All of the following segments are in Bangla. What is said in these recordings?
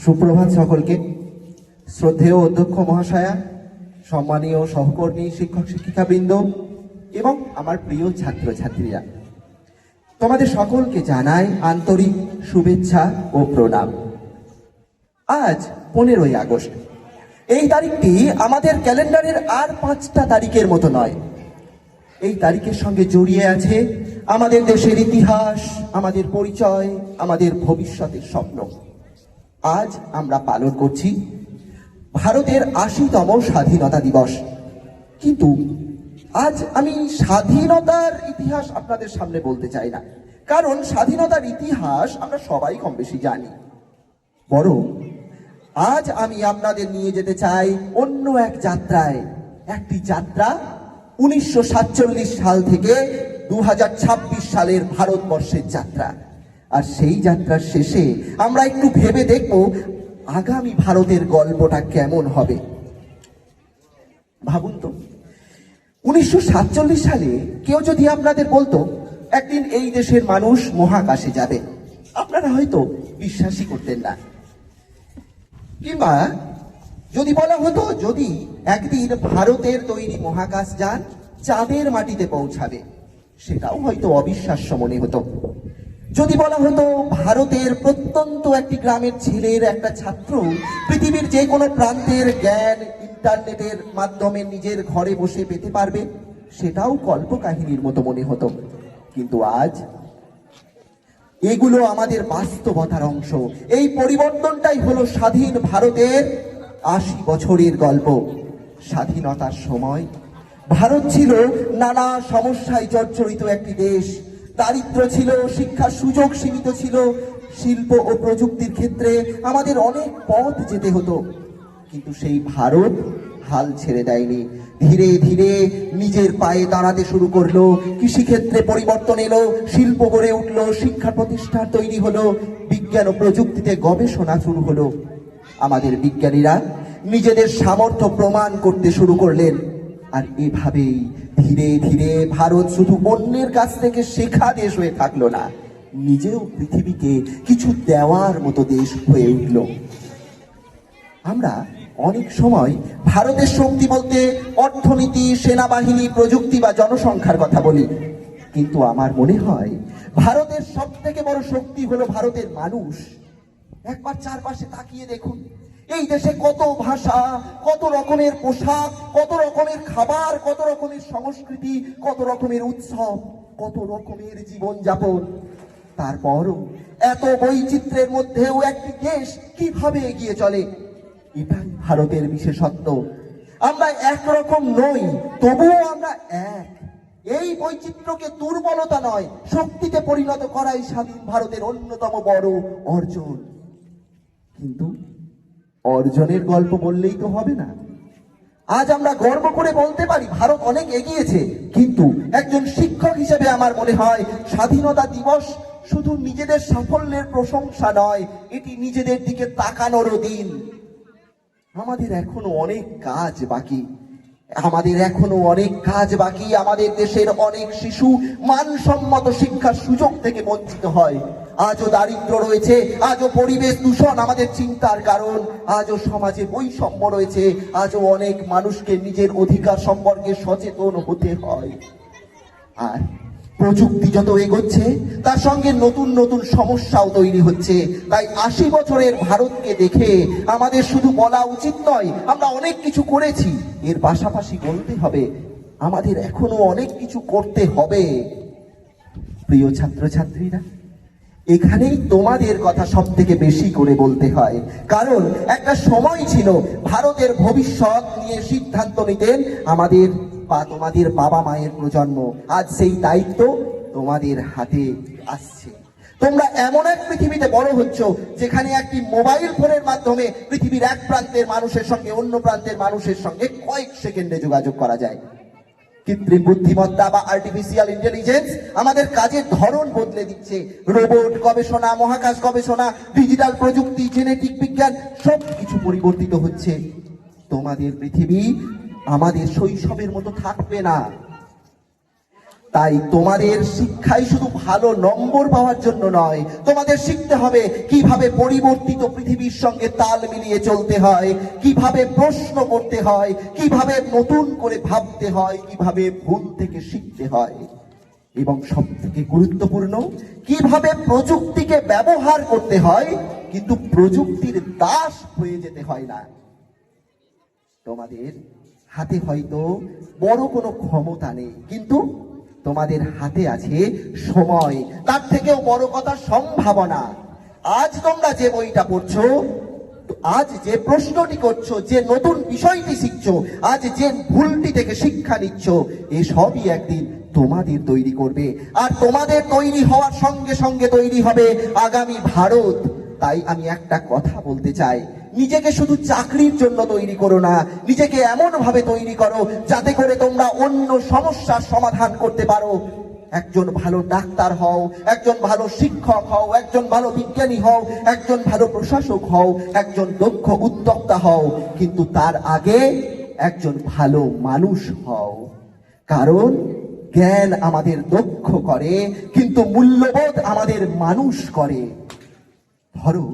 সুপ্রভাত সকলকে। শ্রদ্ধেয় অধ্যক্ষ মহাশয়া, সম্মানীয় সহকর্মী শিক্ষক শিক্ষিকাবৃন্দ এবং আমার প্রিয় ছাত্রছাত্রীরা, তোমাদের সকলকে জানাই আন্তরিক শুভেচ্ছা ও প্রণাম। আজ 15ই আগস্ট। এই তারিখটি আমাদের ক্যালেন্ডারের আর 5টা তারিখের মতো নয়। এই তারিখের সঙ্গে জড়িয়ে আছে আমাদের দেশের ইতিহাস, আমাদের পরিচয়, আমাদের ভবিষ্যতের স্বপ্ন। আজ আমরা পালন করছি ভারতের 80তম স্বাধীনতা দিবস। কিন্তু আজ আমি স্বাধীনতার ইতিহাস আপনাদের সামনে বলতে চাই না, কারণ স্বাধীনতার ইতিহাস আমরা সবাই কম বেশি জানি। বরং আজ আমি আপনাদের নিয়ে যেতে চাই অন্য এক যাত্রায়, একটি যাত্রা 1947 সাল থেকে 2026 সালের ভারতবর্ষের যাত্রা। আর সেই যাত্রার শেষে আমরা একটু ভেবে দেখব আগামী ভারতের গল্পটা কেমন হবে। ভাবুন তো, 1947 সালে কেউ যদি আপনাদের বলতো একদিন এই দেশের মানুষ মহাকাশে যাবে, আপনারা হয়তো বিশ্বাসই করতেন না। কিংবা যদি বলা হতো যদি একদিন ভারতের তৈরি মহাকাশ যান চাঁদের মাটিতে পৌঁছাবে, সেটাও হয়তো অবিশ্বাস্য মনে হতো। যদি বলা হতো ভারতের প্রত্যন্ত একটি গ্রামের ছেলের একটা ছাত্র পৃথিবীর যে কোনো প্রান্তের জ্ঞান ইন্টারনেটের মাধ্যমে নিজের ঘরে বসে পেতে পারবে, সেটাও কল্পকাহিনীর মতো মনে হতো। কিন্তু আজ এগুলো আমাদের বাস্তবতার অংশ। এই পরিবর্তনটাই হলো স্বাধীন ভারতের 80 বছরের গল্প। স্বাধীনতার সময় ভারত ছিল নানা সমস্যায় জর্জরিত একটি দেশ। দারিদ্র ছিল, শিক্ষার সুযোগ সীমিত ছিল, শিল্প ও প্রযুক্তির ক্ষেত্রে আমাদের অনেক পথ যেতে হতো। কিন্তু সেই ভারত হাল ছেড়ে দেয়নি। ধীরে ধীরে নিজের পায়ে দাঁড়াতে শুরু করলো। কৃষিক্ষেত্রে পরিবর্তন এলো, শিল্প গড়ে উঠলো, শিক্ষা প্রতিষ্ঠান তৈরি হলো, বিজ্ঞান ও প্রযুক্তিতে গবেষণা শুরু হলো। আমাদের বিজ্ঞানীরা নিজেদের সামর্থ্য প্রমাণ করতে শুরু করলেন। আর এভাবেই ধীরে ধীরে ভারত শুধু অন্যের কাছ থেকে শেখা দেশ হয়ে থাকলো না, নিজেও পৃথিবীকে কিছু দেওয়ার মতো দেশ হয়ে উঠল। আমরা অনেক সময় ভারতের শক্তি বলতে অর্থনীতি, সেনাবাহিনী, প্রযুক্তি বা জনসংখ্যার কথা বলি। কিন্তু আমার মনে হয় ভারতের সব থেকে বড় শক্তি হলো ভারতের মানুষ। একবার চারপাশে তাকিয়ে দেখুন, এই দেশে কত ভাষা, কত রকমের পোশাক, কত রকমের খাবার, কত রকমের সংস্কৃতি, কত রকমের উৎসব, কত রকমের জীবনযাপন। তারপরও এত বৈচিত্র্যের মধ্যেও একটি দেশ কিভাবে এগিয়ে চলে, এটাই ভারতের বিশেষত্ব। আমরা একরকম নই, তবুও আমরা এক। এই বৈচিত্র্যকে দুর্বলতা নয়, শক্তিতে পরিণত করাই স্বাধীন ভারতের অন্যতম বড় অর্জন। কিন্তু অর্জনের গল্প বললেই তো হবে না। আজ আমরা গর্ব করে বলতে পারি ভারত অনেক এগিয়েছে, কিন্তু একজন শিক্ষক হিসেবে আমার মনে হয় স্বাধীনতা দিবস শুধু নিজেদের সাফল্যের প্রশংসা নয়, এটি নিজেদের দিকে তাকানোরও দিন। আমাদের এখনো অনেক কাজ বাকি। আমাদের দেশের অনেক শিশু মানসম্মত শিক্ষার সুযোগ থেকে বঞ্চিত হয়। আজও দারিদ্র রয়েছে, আজও পরিবেশ দূষণ আমাদের চিন্তার কারণ, আজও সমাজে বৈষম্য রয়েছে, আজও অনেক মানুষকে নিজের অধিকার সম্পর্কে সচেতন হতে হয়। আর প্রযুক্তি যত এগোচ্ছে তার সঙ্গে নতুন নতুন সমস্যাও তৈরি হচ্ছে। তাই 80 বছরের ভারতকে দেখে আমাদের শুধু বলা উচিত নয় আমরা অনেক কিছু করেছি, এর পাশাপাশি বলতে হবে আমাদের এখনো অনেক কিছু করতে হবে। প্রিয় ছাত্রছাত্রীরা, এখানেই তোমাদের কথা সব থেকে বেশি করে বলতে হয়, কারণ একটা সময় ছিল ভারতের ভবিষ্যৎ নিয়ে সিদ্ধান্ত নিতেন আমাদের বা তোমাদের বাবা মায়ের প্রজন্ম। আজ সেই দায়িত্ব তোমাদের হাতে আসছে। তোমরা এমন এক পৃথিবীতে বড় হচ্ছ যেখানে একটি মোবাইল ফোনের মাধ্যমে পৃথিবীর এক প্রান্তের মানুষের সঙ্গে অন্য প্রান্তের মানুষের সঙ্গে কয়েক সেকেন্ডে যোগাযোগ করা যায়। কৃত্রিম বুদ্ধিমত্তা বা আর্টিফিশিয়াল ইন্টেলিজেন্স আমাদের কাজের ধরন বদলে দিচ্ছে। রোবট গবেষণা, মহাকাশ গবেষণা, ডিজিটাল প্রযুক্তি, জেনেটিক বিজ্ঞান সবকিছু পরিবর্তিত হচ্ছে। তোমাদের পৃথিবী আমাদের শৈশবের মতো থাকবে না। তাই তোমাদের শিক্ষায় শুধু ভালো নম্বর পাওয়ার জন্য নয়, তোমাদের শিখতে হবে কিভাবে পরিবর্তিত পৃথিবীর সঙ্গে তাল মিলিয়ে চলতে হয়, কিভাবে প্রশ্ন করতে হয়, কিভাবে নতুন করে ভাবতে হয়, কিভাবে ভুল থেকে শিখতে হয়, এবং সবথেকে গুরুত্বপূর্ণ কিভাবে প্রযুক্তিকে ব্যবহার করতে হয়, কিন্তু প্রযুক্তির দাস হয়ে যেতে হয় না। তোমাদের হাতে হয়তো বড় কোনো ক্ষমতা নেই, কিন্তু তোমাদের হাতে আছে সময়, তার থেকেও বড় কথা সম্ভাবনা। আজ তোমরা যে বইটা পড়ছো, আজ যে প্রশ্নটি করছো, যে নতুন বিষয়টি শিখছো, আজ যে ভুলটি থেকে শিক্ষা নিচ্ছ, এসবই একদিন তোমাদের তৈরি করবে। আর তোমাদের তৈরি হওয়ার সঙ্গে সঙ্গে তৈরি হবে আগামী ভারত। তাই আমি একটা কথা বলতে চাই, নিজেকে শুধু চাকরির জন্য তৈরি করো না, নিজেকে এমন ভাবে তৈরি করো যাতে করে তোমরা অন্য সমস্যার সমাধান করতে পারো। একজন ভালো ডাক্তার হও, একজন ভালো শিক্ষক হও, একজন ভালো বিজ্ঞানী হও, একজন ভালো প্রশাসক হও, একজন দক্ষ উদ্যোক্তা হও, কিন্তু তার আগে একজন ভালো মানুষ হও। কারণ জ্ঞান আমাদের দক্ষ করে, কিন্তু মূল্যবোধ আমাদের মানুষ করে। ধরো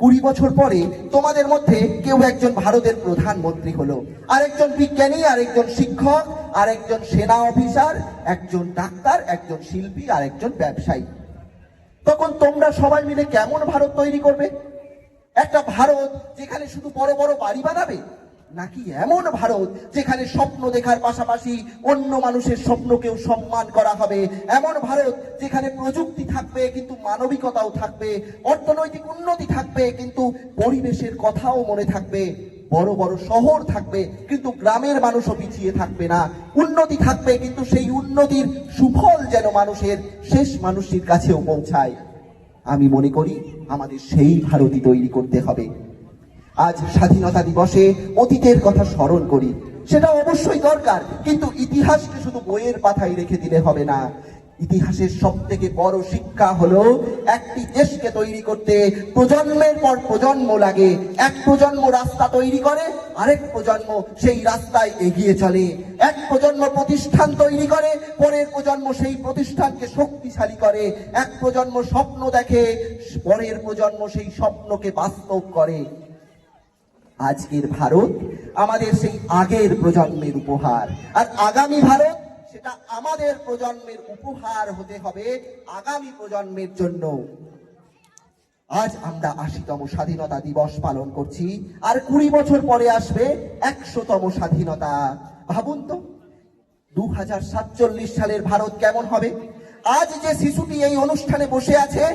20 বছর পরে তোমাদের মধ্যে কেউ একজন ভারতের প্রধানমন্ত্রী হলো, আরেকজন বিজ্ঞানী, আরেকজন শিক্ষক, আরেকজন সেনা অফিসার, একজন ডাক্তার, একজন শিল্পী, আরেকজন ব্যবসায়ী। তখন তোমরা সবাই মিলে কেমন ভারত তৈরি করবে? একটা ভারত যেখানে শুধু বড় বড় বাড়ি বানাবে, নাকি এমন ভারত যেখানে স্বপ্ন দেখার পাশাপাশি অন্য মানুষের স্বপ্নকেও সম্মান করা হবে? এমন ভারত যেখানে প্রযুক্তি থাকবে কিন্তু মানবিকতাও থাকবে, অর্থনৈতিক উন্নতি থাকবে কিন্তু পরিবেশের কথাও মনে থাকবে, বড় বড় শহর থাকবে কিন্তু গ্রামের মানুষও পিছিয়ে থাকবে না, উন্নতি থাকবে কিন্তু সেই উন্নতির সুফল যেন মানুষের শেষ মানুষের কাছেও পৌঁছায়। আমি মনে করি আমাদের সেই ভারতই তৈরি করতে হবে। আজ স্বাধীনতা দিবসে অতীতের কথা স্মরণ করি, সেটা অবশ্যই দরকার, কিন্তু ইতিহাসকে শুধু বইয়ের পাতায় রেখে দিলে হবে না। ইতিহাসের সবথেকে বড় শিক্ষা হলো একটি দেশকে তৈরি করতে প্রজন্মের পর প্রজন্ম লাগে। এক প্রজন্ম রাস্তা তৈরি করে, আরেক প্রজন্ম সেই রাস্তায় এগিয়ে চলে। এক প্রজন্ম প্রতিষ্ঠান তৈরি করে, পরের প্রজন্ম সেই প্রতিষ্ঠানকে শক্তিশালী করে। এক প্রজন্ম স্বপ্ন দেখে, পরের প্রজন্ম সেই স্বপ্নকে বাস্তব করে। আজকের ভারত আমাদের সেই আগের প্রজন্মের উপহার, আর আগামী ভারত সেটা আমাদের প্রজন্মের উপহার হতে হবে আগামী প্রজন্মের জন্য। আজ আমরা 80তম স্বাধীনতা দিবস পালন করছি, আর 20 বছর পরে আসবে 100তম স্বাধীনতা। ভাবুন তো 2047 সালের ভারত কেমন হবে? আজ যে শিশুটি এই অনুষ্ঠানে বসে আছে,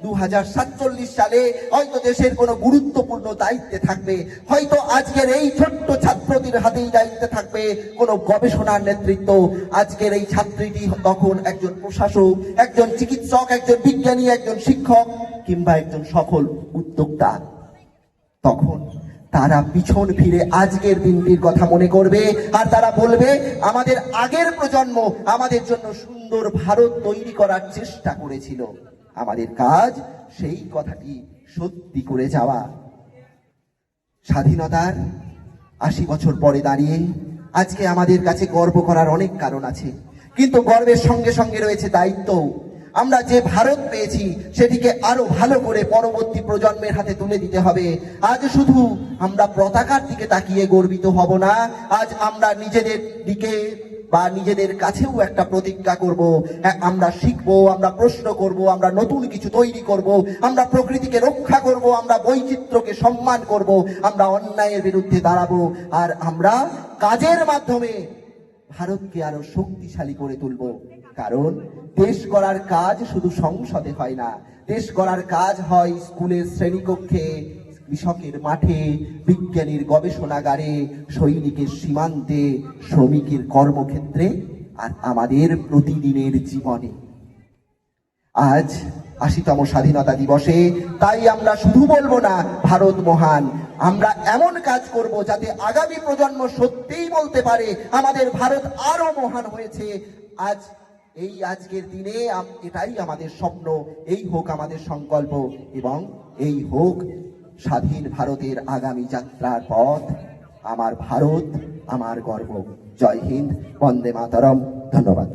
2047 সালে হয়তো দেশের কোনো গুরুত্বপূর্ণ দায়িত্বে থাকবে, হয়তো আজকের এই ছোট্ট ছাত্রটির হাতেই দায়িত্বে থাকবে কোনো গবেষণার নেতৃত্ব। আজকের এই ছাত্রীটি তখন একজন প্রশাসক, একজন চিকিৎসক, একজন বিজ্ঞানী, একজন শিক্ষক কিংবা একজন সফল উদ্যোক্তা। তখন তারা পিছন ফিরে আজকের দিনটির কথা মনে করবে, আর তারা বলবে আমাদের আগের প্রজন্ম আমাদের জন্য সুন্দর ভারত তৈরি করার চেষ্টা করেছিল। আমাদের কাজ সেই কথাটি সত্যি করে যাওয়া। স্বাধীনতার 80 বছর পরে দাঁড়িয়ে আজকে আমাদের কাছে গর্ব করার অনেক কারণ আছে, কিন্তু গর্বের সঙ্গে সঙ্গে রয়েছে দায়িত্ব। আমরা যে ভারত পেয়েছি সেটিকে আরো ভালো করে পরবর্তী প্রজন্মের হাতে তুলে দিতে হবে। আজ শুধু আমরা পতাকার দিকে তাকিয়ে গর্বিত হব না, আজ আমরা নিজেদের দিকে বা নিজেদের কাছেও একটা প্রতিজ্ঞা করব। আমরা শিখবো, আমরা প্রশ্ন করব, আমরা নতুন কিছু তৈরি করব, আমরা প্রকৃতিকে রক্ষা করব, আমরা বৈচিত্র্যকে সম্মান করব, আমরা অন্যায়ের বিরুদ্ধে দাঁড়াবো, আর আমরা কাজের মাধ্যমে ভারতকে আরো শক্তিশালী করে তুলব। কারণ দেশ গড়ার কাজ শুধু সংসদে হয় না, দেশ গড়ার কাজ হয় স্কুলের শ্রেণীকক্ষে, কৃষকের মাঠে, বিজ্ঞানীর গবেষণাগারে, সৈনিকের সীমান্তে, শ্রমিকের কর্মক্ষেত্রে, আর আমাদের প্রতিদিনের জীবনে। আজ 80তম স্বাধীনতা দিবসে তাই আমরা শুধু বলবো না ভারত মহান, আমরা এমন কাজ করব যাতে আগামী প্রজন্ম সত্যিই বলতে পারে আমাদের ভারত আরো মহান হয়েছে। আজ এই আজকের দিনে এটাই আমাদের স্বপ্ন, এই হোক আমাদের সংকল্প, এবং এই হোক স্বাধীন ভারতের আগামী যাত্রার পথ। আমার ভারত আমার গর্ব। জয় হিন্দ, বন্দে মাতরম। ধন্যবাদ।